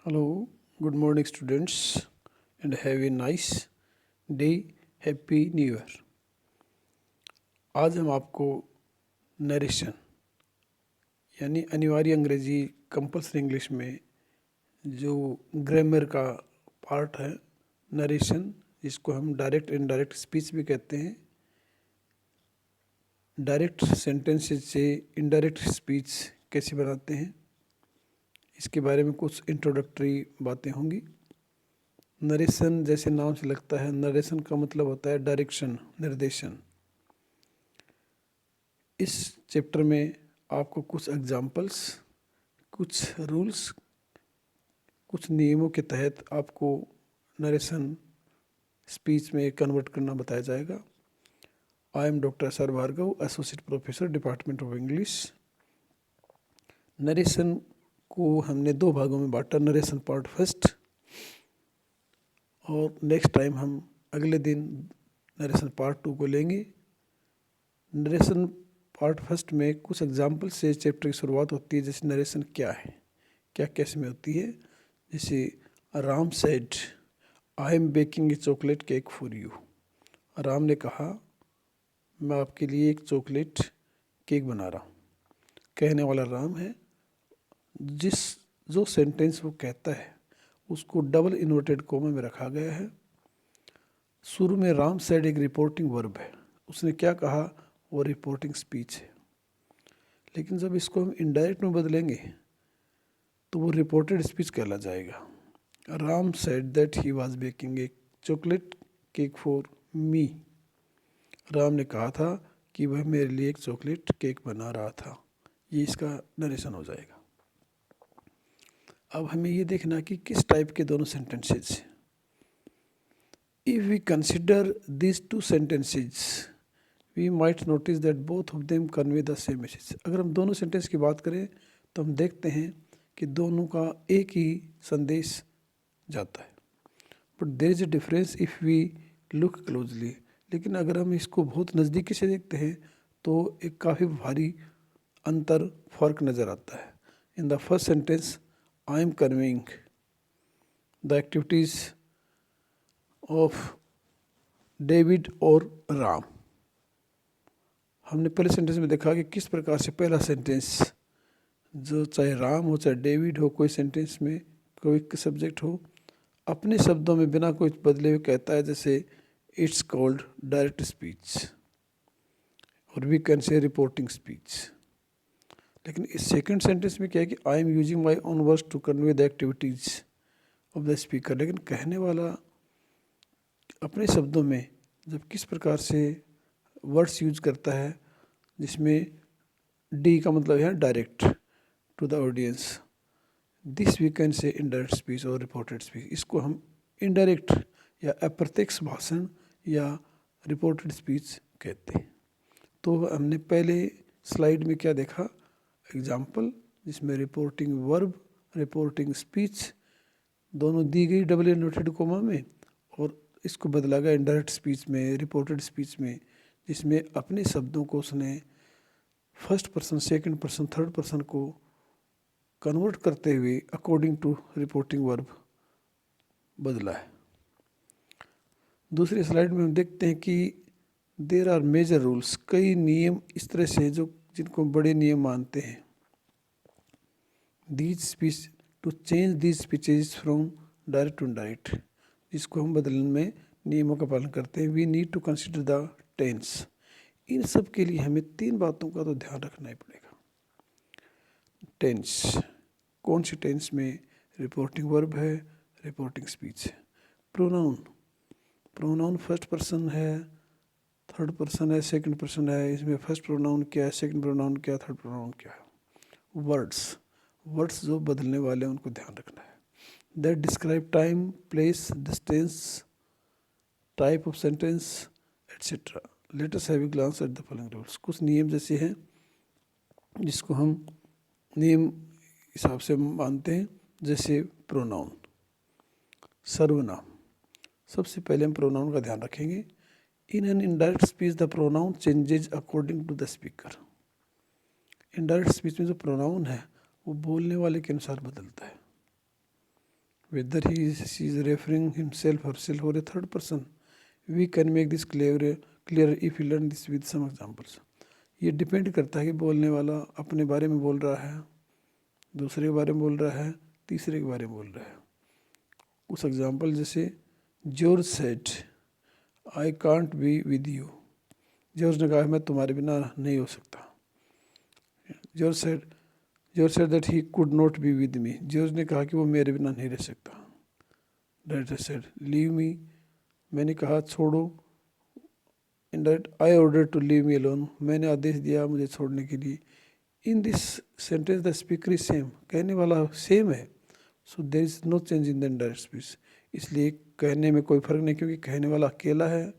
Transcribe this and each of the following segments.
Hello, good morning, students, and have a nice day. Happy new year. आज हम आपको narration यानी अनिवार्य अंग्रेजी कंपल्सरी इंग्लिश में जो ग्रामर का पार्ट है नरेशन, जिसको हम डायरेक्ट इनडायरेक्ट स्पीच भी कहते हैं, डायरेक्ट सेंटेंसेस से इनडायरेक्ट स्पीच कैसे बनाते हैं, इसके बारे में कुछ इंट्रोडक्टरी बातें होंगी। नरेशन जैसे नाम से लगता है, नरेशन का मतलब होता है डायरेक्शन, निर्देशन। इस चैप्टर में आपको कुछ एग्जाम्पल्स, कुछ रूल्स, कुछ नियमों के तहत आपको नरेशन स्पीच में कन्वर्ट करना बताया जाएगा। I am doctor SR Bhargava, associate professor, department of English. Narration को हमने दो भागों में बांटा, नरेशन पार्ट फर्स्ट, और नेक्स्ट टाइम हम अगले दिन नरेशन पार्ट 2 को लेंगे। नरेशन पार्ट फर्स्ट में कुछ एग्जाम्पल से चैप्टर की शुरुआत होती है, जैसे नरेशन क्या है, क्या कैसे में होती है। जैसे Ram said I am baking a chocolate cake for you. Ram ने कहा मैं आपके लिए एक चॉकलेट केक बना रहा हूँ। कहने वाला राम है। जो सेंटेंस वो कहता है उसको डबल इन्वर्टेड कोमा में रखा गया है। शुरू में राम सेड एक रिपोर्टिंग वर्ब है, उसने क्या कहा वो रिपोर्टिंग स्पीच है। लेकिन जब इसको हम इनडायरेक्ट में बदलेंगे तो वो रिपोर्टेड स्पीच कहला जाएगा। Ram said that he was baking a chocolate cake for me. Ram ने कहा था कि वह मेरे लिए एक चॉकलेट केक बना रहा था। ये इसका नरेशन हो जाएगा। अब हमें ये देखना कि किस टाइप के दोनों सेंटेंसेस हैं। If we consider these two sentences we might notice that both of them convey the same message। अगर हम दोनों सेंटेंस की बात करें तो हम देखते हैं कि दोनों का एक ही संदेश जाता है। But there is a difference if we look closely. लेकिन अगर हम इसको बहुत नज़दीकी से देखते हैं तो एक काफ़ी भारी अंतर, फर्क नज़र आता है। In the first sentence I am conveying the activities of David और राम। हमने पहले सेंटेंस में देखा कि किस प्रकार से पहला सेंटेंस, जो चाहे राम हो चाहे डेविड हो, कोई सेंटेंस में कोई सब्जेक्ट हो, अपने शब्दों में बिना कोई बदले हुए कहता है। जैसे इट्स कॉल्ड डायरेक्ट स्पीच और we can say reporting speech. लेकिन इस सेकंड सेंटेंस में क्या है कि I am using my own words to convey the activities of the speaker. लेकिन कहने वाला अपने शब्दों में जब किस प्रकार से वर्ड्स यूज करता है, जिसमें डी का मतलब है direct to the audience, this we can say indirect speech और रिपोर्टेड स्पीच। इसको हम इनडायरेक्ट या अप्रत्यक्ष भाषण या रिपोर्टेड स्पीच कहते हैं। तो हमने पहले स्लाइड में क्या देखा, एग्जाम्पल, जिसमें रिपोर्टिंग वर्ब, रिपोर्टिंग स्पीच दोनों दी गई डबल इन्वर्टेड कोमा में, और इसको बदला गया इनडायरेक्ट स्पीच में, रिपोर्टेड स्पीच में, जिसमें अपने शब्दों को उसने first person, second person, third person को कन्वर्ट करते हुए अकॉर्डिंग टू रिपोर्टिंग वर्ब बदला है। दूसरी स्लाइड में हम देखते हैं कि देयर आर मेजर रूल्स, कई नियम इस तरह से जो जिनको बड़े नियम मानते हैं। These speech to change these speeches from direct to indirect, जिसको हम बदलने में नियमों का पालन करते हैं। We need to consider the tense. इन सब के लिए हमें तीन बातों का तो ध्यान रखना ही पड़ेगा। टेंस, कौन सी टेंस में रिपोर्टिंग वर्ब है, रिपोर्टिंग स्पीच है। प्रोनाउन, प्रोनाउन फर्स्ट पर्सन है, थर्ड पर्सन है, सेकंड पर्सन है, इसमें फर्स्ट प्रोनाउन क्या है, सेकंड प्रोनाउन क्या है, थर्ड प्रोनाउन क्या है। वर्ड्स, वर्ड्स जो बदलने वाले हैं उनको ध्यान रखना है। That describe time, place, distance, type of sentence etcetera. Let us have a glance at the following rules. कुछ नियम जैसे हैं जिसको हम नियम हिसाब से मानते हैं, जैसे प्रोनाउन, सर्वनाम। सबसे पहले हम प्रोनाउन का ध्यान रखेंगे। In an indirect speech the pronoun changes according to the speaker. Indirect speech में जो प्रोनाउन है वो बोलने वाले के अनुसार बदलता है। whether she is referring himself, herself or a third person. We can make this clearer if we learn this with some examples. ये डिपेंड करता है कि बोलने वाला अपने बारे में बोल रहा है, दूसरे के बारे में बोल रहा है, तीसरे के बारे में बोल रहा है. कुछ एग्जाम्पल जैसे George said I can't be with you. George ने कहा मैं तुम्हारे बिना नहीं हो सकता. George said that he could not be with me. George ने कहा कि वो मेरे बिना नहीं रह सकता. Director said leave me. मैंने कहा छोड़ो. Indirect I order to leave me alone. मैंने आदेश दिया मुझे छोड़ने के लिए. In this sentence the speaker is same. कहने वाला सेम है. So there is no change in the indirect speech. इसलिए कहने में कोई फर्क नहीं, क्योंकि कहने वाला अकेला है,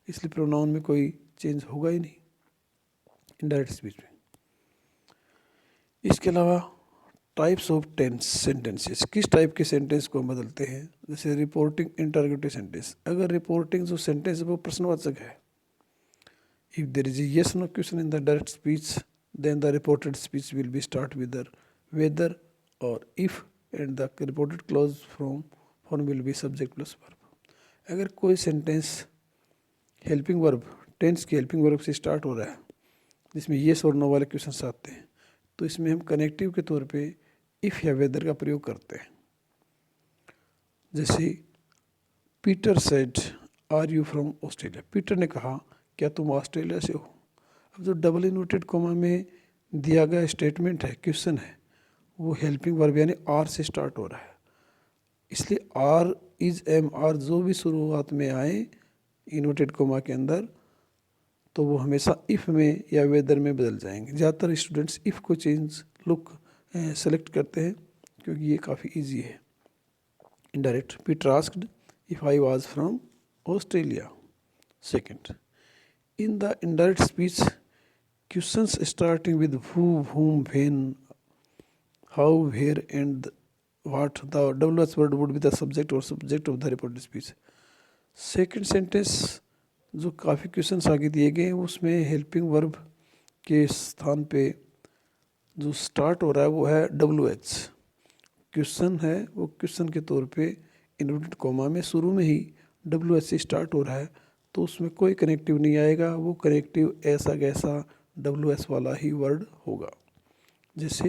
इसलिए प्रोनाउन में कोई चेंज होगा ही नहीं इनडायरेक्ट स्पीच में. इसके अलावा टाइप्स ऑफ टेंस सेंटेंसेस. किस टाइप के सेंटेंस को हम बदलते हैं? जैसे रिपोर्टिंग इंटरोगेटिव सेंटेंस. अगर रिपोर्टिंग जो सेंटेंस है वो प्रश्नवाचक है. If there is a yes no question in the direct speech then the reported speech will be start with the whether or if and the reported clause form will be subject plus verb. अगर कोई sentence helping verb, tense की helping verb से start हो रहा है जिसमें yes और no वाले क्वेश्चन आते हैं, तो इसमें हम कनेक्टिव के तौर पे इफ़ या वेदर का प्रयोग करते हैं. जैसे Peter said are you from Australia. Peter ने कहा क्या तुम ऑस्ट्रेलिया से हो. अब जो डबल इन्वर्टेड कोमा में दिया गया स्टेटमेंट है, क्वेश्चन है, वो हेल्पिंग वर्ब यानी आर से स्टार्ट हो रहा है. इसलिए आर इज एम आर जो भी शुरुआत में आए इन्वर्टेड कोमा के अंदर, तो वो हमेशा इफ़ में या वेदर में बदल जाएंगे. ज़्यादातर स्टूडेंट्स इफ़ को चेंज सेलेक्ट करते हैं क्योंकि ये काफ़ी ईजी है. Indirect Peter asked if I was from Australia. Second, in the indirect speech, questions starting with who, whom, when, how, where and what, the WH word would be the subject or subject of the reported speech. Second sentence जो काफ़ी questions आगे दिए गए हैं उसमें helping verb के स्थान पे जो स्टार्ट हो रहा है वो है WH. क्वेश्चन है वो क्वेश्चन के तौर पे इन्वर्टेड कोमा में शुरू में ही WH से स्टार्ट हो रहा है, तो उसमें कोई कनेक्टिव नहीं आएगा. वो कनेक्टिव ऐसा कैसा WS वाला ही वर्ड होगा. जैसे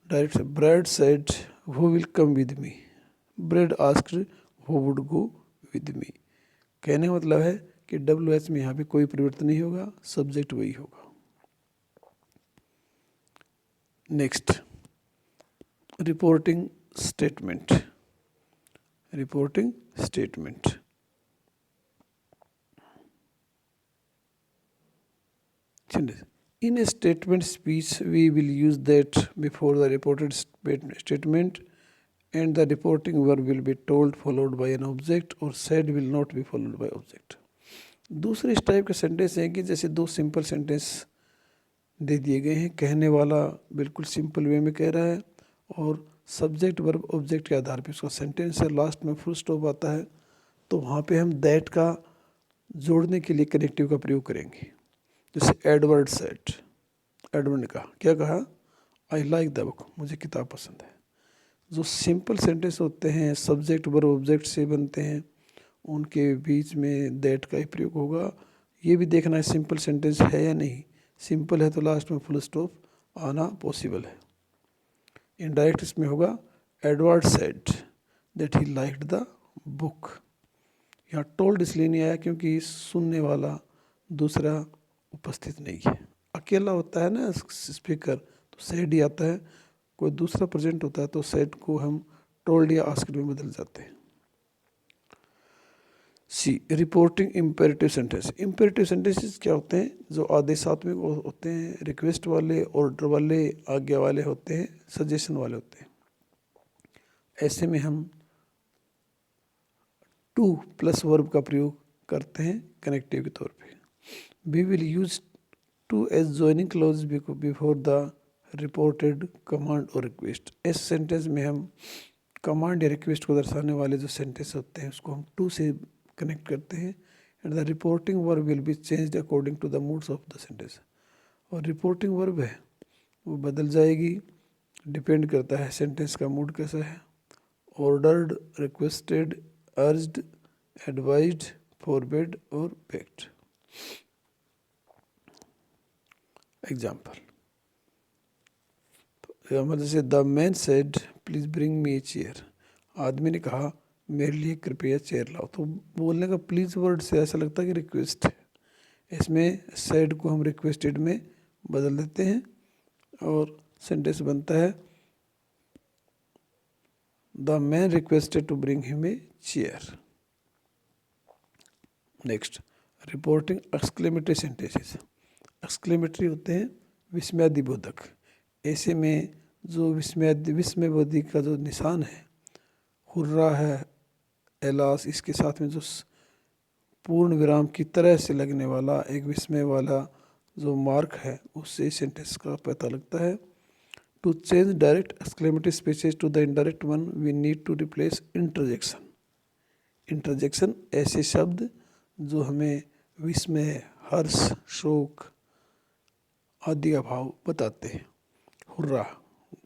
direct bread said who will come with me. Bread asked who would go with me. कहने का मतलब है कि WH में यहाँ पे कोई परिवर्तन नहीं होगा, सब्जेक्ट वही होगा. Next, reporting statement. Reporting statement in a statement speech we will use that before the reported statement and the reporting verb will be told followed by an object or said will not be followed by object. दूसरे इस type के sentence हैं कि जैसे दो simple sentence दे दिए गए हैं, कहने वाला बिल्कुल सिंपल वे में कह रहा है और सब्जेक्ट वर्ब ऑब्जेक्ट के आधार पर उसका सेंटेंस है, लास्ट में फुल स्टॉप आता है, तो वहाँ पे हम दैट का जोड़ने के लिए कनेक्टिव का प्रयोग करेंगे. जैसे एडवर्ड सेड, एडवर्ड ने कहा, क्या कहा? आई लाइक द बुक, मुझे किताब पसंद है. जो सिंपल सेंटेंस होते हैं सब्जेक्ट वर्ब ऑब्जेक्ट से बनते हैं, उनके बीच में दैट का ही प्रयोग होगा. ये भी देखना है सिंपल सेंटेंस है या नहीं. सिंपल है तो लास्ट में फुल स्टॉप आना पॉसिबल है. इनडायरेक्ट इसमें होगा Edward said that he liked the book. यहाँ टोल्ड इसलिए नहीं आया क्योंकि सुनने वाला दूसरा उपस्थित नहीं है. अकेला होता है ना स्पीकर तो सेड ही आता है, कोई दूसरा प्रेजेंट होता है तो सेड को हम टोल्ड या आस्क्ड में बदल जाते हैं. C, reporting imperative sentence. Imperative sentences क्या होते हैं? जो आदेशात्मक होते हैं, रिक्वेस्ट वाले, ऑर्डर वाले, आज्ञा वाले होते हैं, सजेशन वाले होते हैं. ऐसे में हम टू प्लस वर्ब का प्रयोग करते हैं कनेक्टिव के तौर पे. We will use to as joining clause before the reported command or request. इस सेंटेंस में हम कमांड या रिक्वेस्ट को दर्शाने वाले जो सेंटेंस होते हैं उसको हम टू से कनेक्ट करते हैं. And the reporting verb will be changed according to the moods of the sentence. और रिपोर्टिंग वर्ब है वो बदल जाएगी, डिपेंड करता है सेंटेंस का मूड कैसा है ordered, requested, urged, advised, forbid और बेग्ड। एग्जाम्पल, जैसे the man said please bring me a chair. आदमी ने कहा मेरे लिए कृपया चेयर लाओ। तो बोलने का प्लीज वर्ड से ऐसा लगता है कि रिक्वेस्ट है। इसमें सेड को हम रिक्वेस्टेड में बदल देते हैं और सेंटेंस बनता है the man requested to bring him a chair. Next, reporting exclamatory sentences. Exclamatory होते हैं विस्मयादिबोधक। ऐसे में जो विस्मयबोधक का जो निशान है, हुर्रा है, एलास, इसके साथ में जो पूर्ण विराम की तरह से लगने वाला एक विस्मय वाला जो मार्क है, उससे सेंटेंस का पता लगता है। To change direct exclamatory speeches to the indirect one we need to replace interjection. Interjection ऐसे शब्द जो हमें विस्मय, हर्ष, शोक आदि का भाव बताते हैं। Hurrah,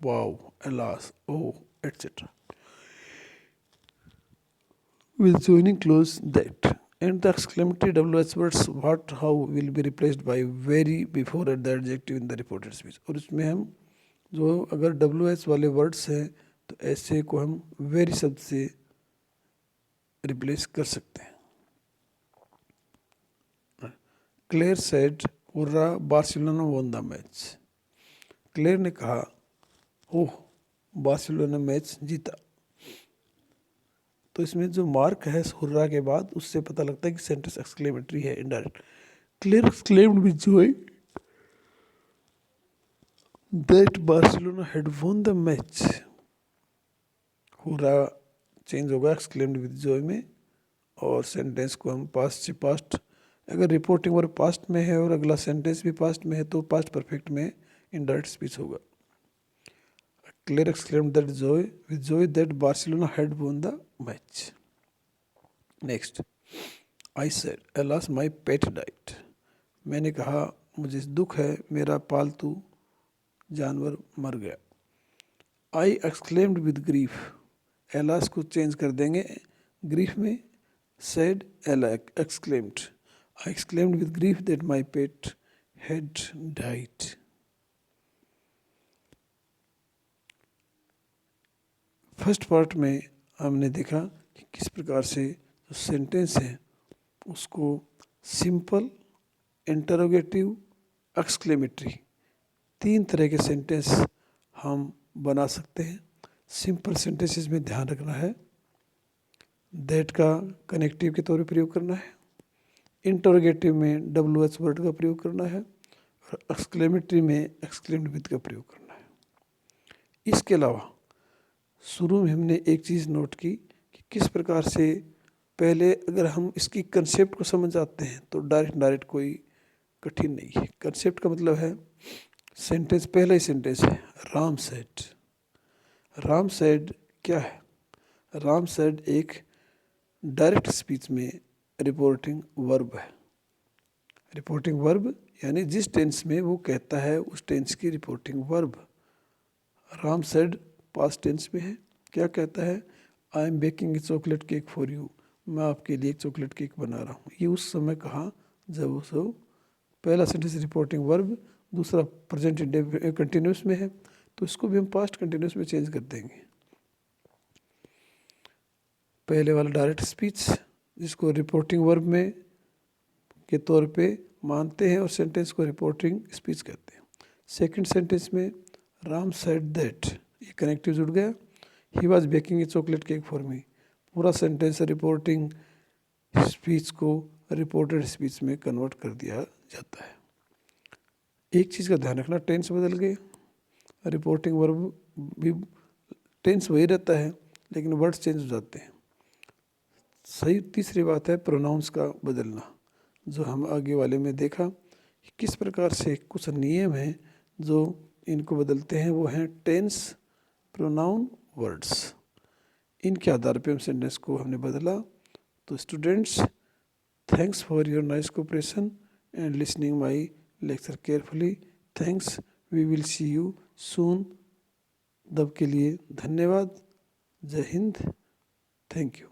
wow, alas, oh, etc. With joining clause that and the exclamatory WH words what, how will be replaced by very before at the adjective in the reported speech। और इसमें हम जो अगर WH वाले वर्ड्स हैं तो ऐसे को हम very शब्द से रिप्लेस कर सकते हैं। Claire said hurrah Barcelona won the match. Claire ने कहा ओह बार्सिलोना मैच जीता। तो इसमें जो मार्क है हुर्रा के बाद, उससे पता लगता है कि सेंटेंस एक्सक्लेमेटरी है indirect. Clear exclaimed with Joy that Barcelona had von the match. Hurrah change होगा एक्सक्लेम्ड विद जॉय में, और सेंटेंस को हम पास्ट से पास्ट, अगर रिपोर्टिंग वर्ब पास्ट में है और अगला सेंटेंस भी पास्ट में है तो पास्ट परफेक्ट में इनडायरेक्ट स्पीच होगा। Clear exclaimed that Joy with Joy that Barcelona had von the match. Next, I said alas my pet diet. मैंने कहा मुझे दुख है, मेरा पालतू जानवर मर गया। आई एक्सक्लेम्ड विद ग्रीफ। एलास को चेंज कर देंगे ग्रीफ में, सेड एला exclaimed. I exclaimed with grief that my pet had died. First part में हमने देखा कि किस प्रकार से जो सेंटेंस है उसको सिंपल, इंटरोगेटिव, एक्सक्लेमेटरी, तीन तरह के सेंटेंस हम बना सकते हैं। सिंपल सेंटेंसेस में ध्यान रखना है, दैट का कनेक्टिव के तौर पर प्रयोग करना है, इंटरोगेटिव में WH वर्ड का प्रयोग करना है, और एक्सक्लेमेटरी में एक्सक्लेम्ड विद का प्रयोग करना है। इसके अलावा शुरू में हमने एक चीज़ नोट की कि किस प्रकार से पहले अगर हम इसकी कंसेप्ट को समझ जाते हैं तो डायरेक्ट कोई कठिन नहीं है। कंसेप्ट का मतलब है सेंटेंस, पहला ही सेंटेंस है राम सेड। राम सेड क्या है? राम सेड एक डायरेक्ट स्पीच में रिपोर्टिंग वर्ब है। रिपोर्टिंग वर्ब यानी जिस टेंस में वो कहता है उस टेंस की reporting verb. Ram said past tense में है, क्या कहता है? I am baking a chocolate cake for you. मैं आपके लिए एक चॉकलेट केक बना रहा हूँ। ये उस समय कहा जब उस पहला सेंटेंस रिपोर्टिंग वर्ब, दूसरा प्रेजेंट कंटिन्यूस में है, तो इसको भी हम पास्ट कंटिन्यूस में चेंज कर देंगे। पहले वाला डायरेक्ट स्पीच जिसको रिपोर्टिंग वर्ब में के तौर पे मानते हैं और सेंटेंस को रिपोर्टिंग स्पीच कहते हैं। सेकंड सेंटेंस में राम सेड दैट, ये कनेक्टिव जुड़ गया। He was baking a chocolate cake for me, पूरा सेंटेंस रिपोर्टिंग स्पीच को रिपोर्टेड स्पीच में कन्वर्ट कर दिया जाता है। एक चीज़ का ध्यान रखना, टेंस बदल गए, रिपोर्टिंग वर्ब भी टेंस वही रहता है लेकिन वर्ड्स चेंज हो जाते हैं। सही तीसरी बात है प्रोनाउंस का बदलना, जो हम आगे वाले में देखा किस प्रकार से कुछ नियम हैं जो इनको बदलते हैं, वो हैं टेंस, प्रोनाउन, वर्ड्स। इनके आधार पे हम सेंटेंस को हमने बदला। तो students, thanks for your nice cooperation and listening my lecture carefully. Thanks, we will see you soon. तब के लिए धन्यवाद। जय हिंद, थैंक यू।